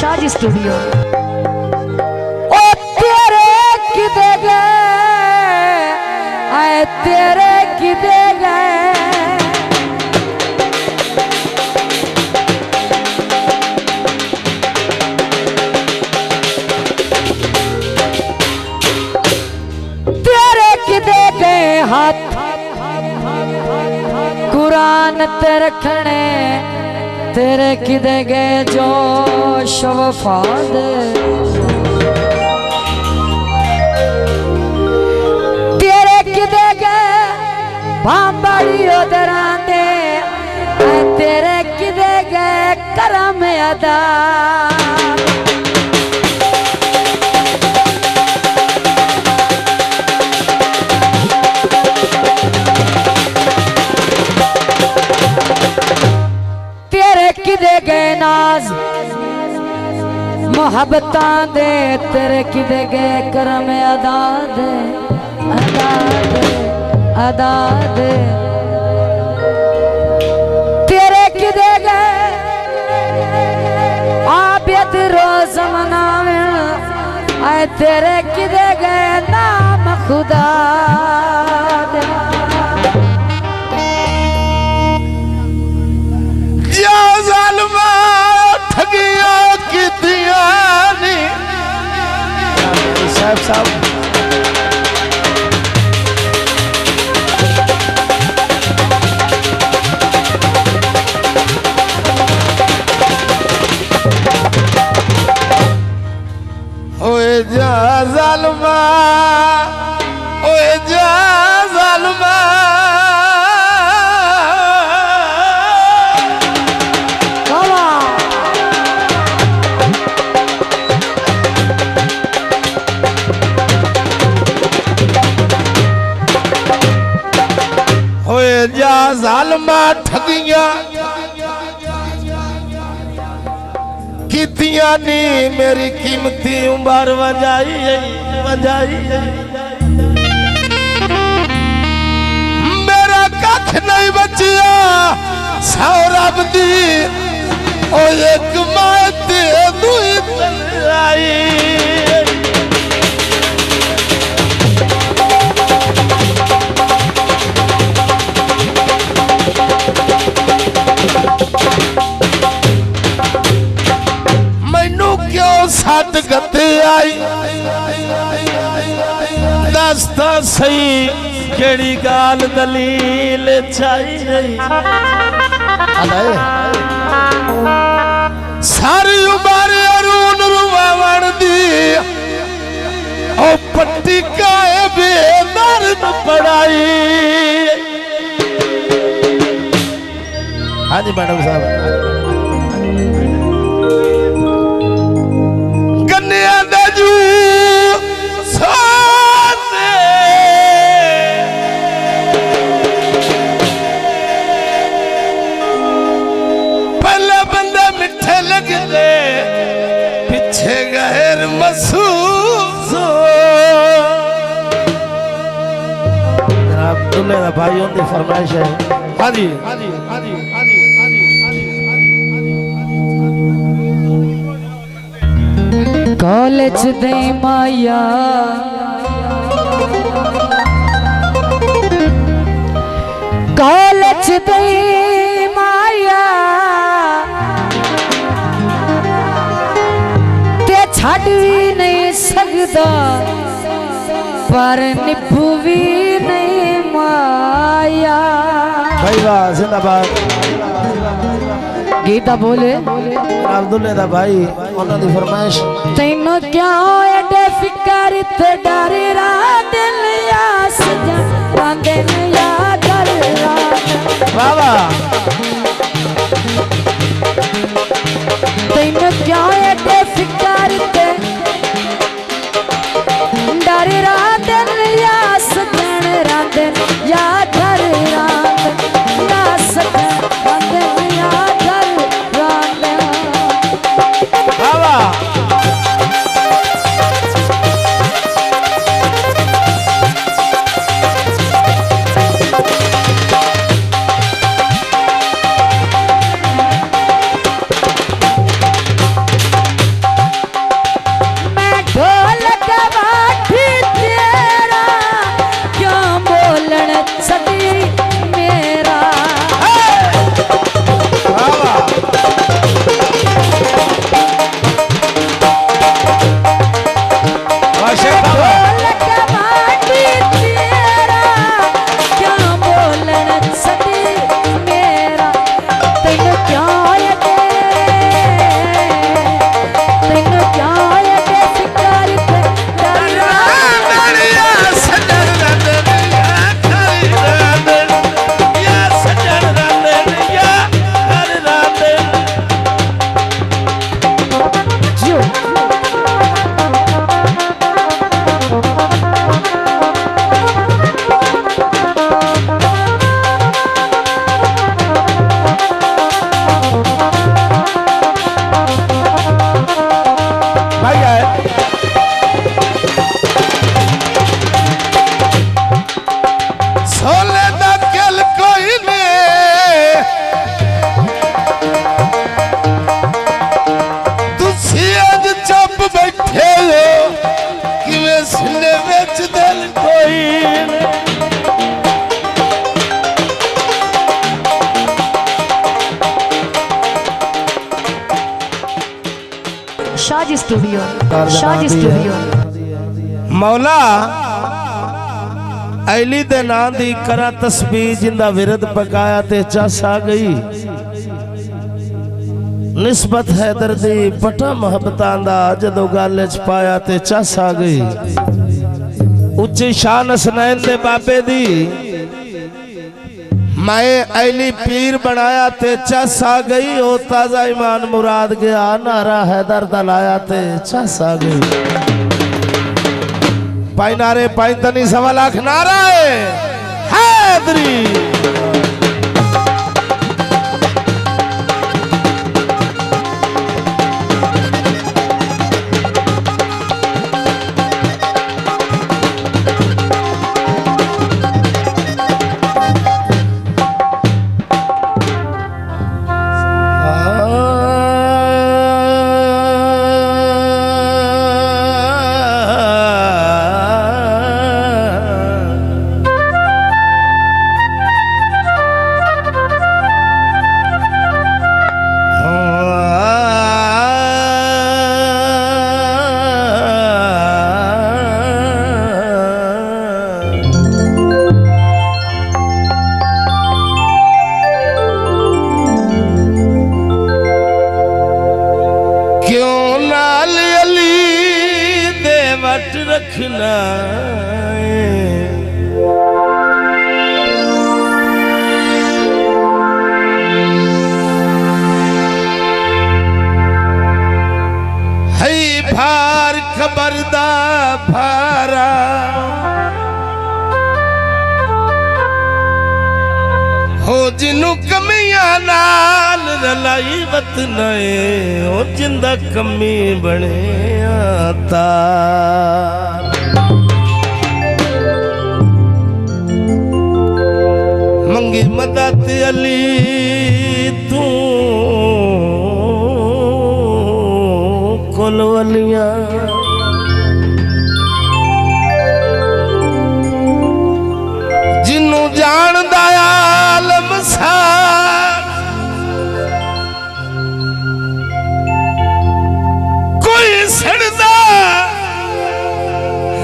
Shaji studio. ओ तेरे किदे गए आए तेरे किदे गए तेरे किदे गए हाथ कुरान ते रखने तेरे किदे गए जो शवफाद तेरे किदे गए भांबड़ी उदरांदे तेरे किदे गए करम अदा किदे गए नाज मोहब्बतां दे तेरे किदे गए करम अदा दे अदा दे अदा दे तेरे किदे गए आबियत रोज मनावे आए तेरे किदे गए नाम खुदा दे जालिमा ठगिया कीतिया नी साहब साहब ओए जा जालिमा ओए जा जालिमा जा जालिमा ठगिया कीतिया नी मेरी कीमती उम्र वजाई वजाई मेरा कख नहीं बचिया सौरभ दी ओ एक माते दुई आई सट गते आई दसता सही केड़ी गाल दलील चाहिए सारी उम्र अरून रुवावण दी ओ पट्टी काए बेदर्द पढ़ाई। हाँ जी मैडम साहब पहले बंदे मिठे लगते पीछे गैर महसूस जनाब दुल्हे दा भाई उनकी फरमाइश है। हाँ जी कॉलेज दे माया कॉलेज दे माया ते छड़ भी नहीं सकदा पर निभू भी नहीं माया। भाई वाह जिंदाबाद गीता बोले अब्दुल्ले दा भाई उन्होंने फरमाइश तैनू क्यों एडे फिकर ते डर रात लिया सजन दिन या कर बाबा तैनू क्यों एडे फिकर ते डर रात लिया सजन रात या कर रात या सजन दिन या शाज स्टूडियो, शाज स्टूडियो। मौला ऐली दे नां दी करा तस्बीह जिंदा विरद पकाया ते चस आ गई। निस्बत है दर्दी पटा मोहब्बतां दा जदों गल च पाया ते चस आ गई। उच्ची शान हसनैन दे बाबे दी मैं ऐली पीर बनाया ते चस आ गई। ओ ताजा ईमान मुराद गया नारा हैदर दा लाया ते चस आ गई। पाई नारे पाई तनी 1.25 लाख नारा हैदरी। रखना है भार खबरदा भारा हो जिन्नू कमियां नाल रलाई वतन ओ जिंदा कमी बने तार। मंगी मदद अली तू कोलवलिया जिन्नू जानदा आलम सार कोई सड़दा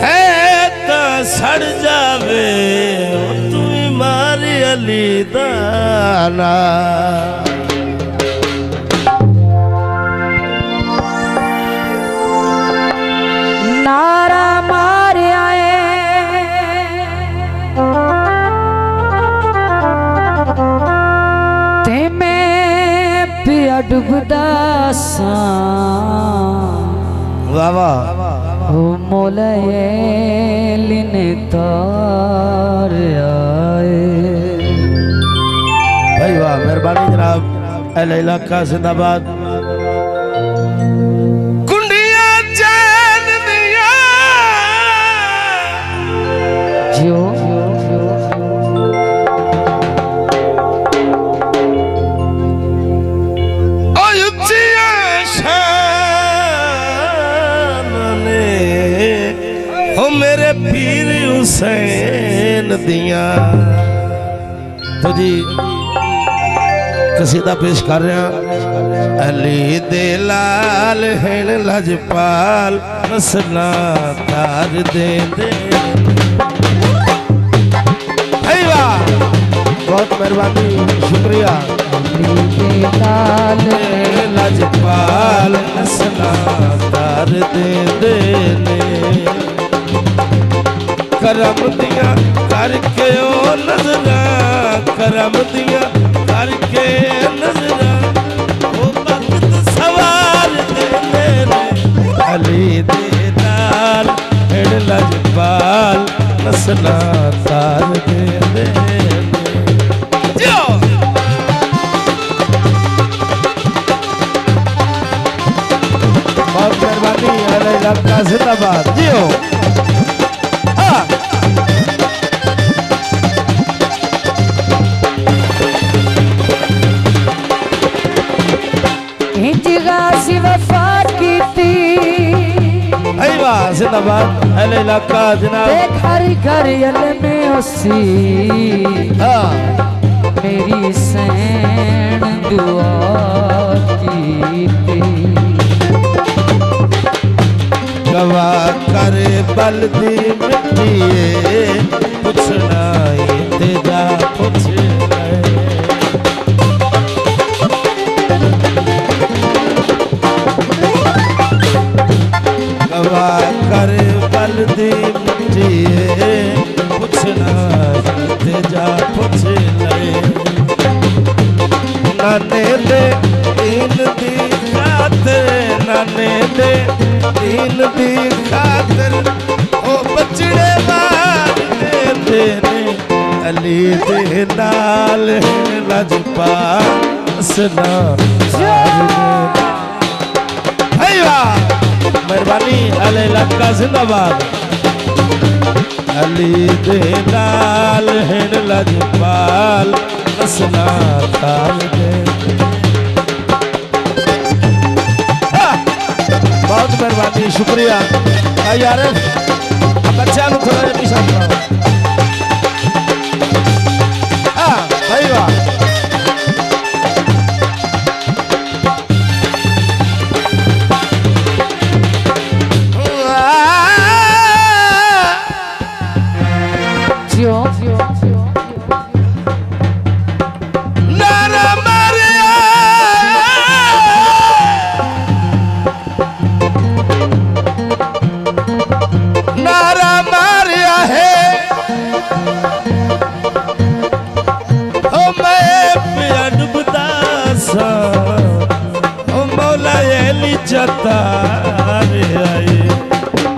है ता सड़ जावे तू मारी अली दाना। नारा मारे आए ते मैं पिया डुबदा सा वाह वाह ओ मोले लिने तार आए। भाई वाह मेहरबानी जनाब। अहले इलाका जिंदाबाद। कुंडिया चैन दिया जियो मेरे पीर हुसैन दिया। तो जी कसीदा पेश कर रहे हैं। अली दे लाल हैं लजपाल नसना तार दे दे। बहुत मेहरबानी शुक्रिया। लाल लजपाल नसना तार दे देने करम दिया करके ओ नजरा करम दिया करके नजरा ओ वक्त सवार दे मेरे अली दे लाल हेड़ लजपाल नसना तार दे जो बहुत मेहरबानी। अहले इलाका जिंदाबाद जियो। जिंदाबाद अहले इलाका जनाब। घर घर में उसी मेरी सैन दुआ की बलदी मिट्टिए पुछना ते जा पुछ ले गवा कर बलदी मिट्टिए पुछना ते जा पुछ ले नाने दे दीन दी खातिर नाने दे दीन दी खातिर ओ बचड़े मार दे ने अली दे नाल लजपा सना मेहरबानी अले लक्का जिंदाबाद अली दे नाल लजपाल सना ताल दे बहुत मेहरबानी शुक्रिया भाई यार बच्चा नु थोड़ा पीछा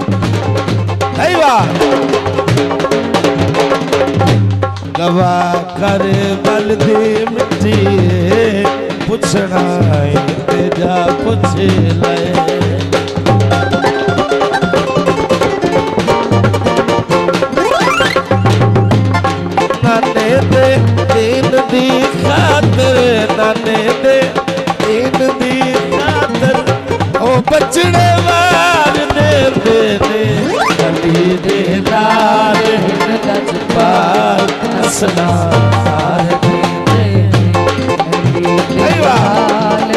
भाई वाह गवा कर बलदी मिट्टी पुछना ते जा पुछ ले नाने दे दीन दी खातिर नाने दे दीन दी खातिर ओ बचड़े मार दे ने अली दे नाल लजपाल सना तार दे अली नाल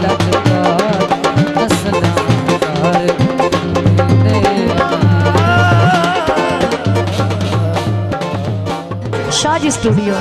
लजपाल सना तार दे शाजी स्टूडियो।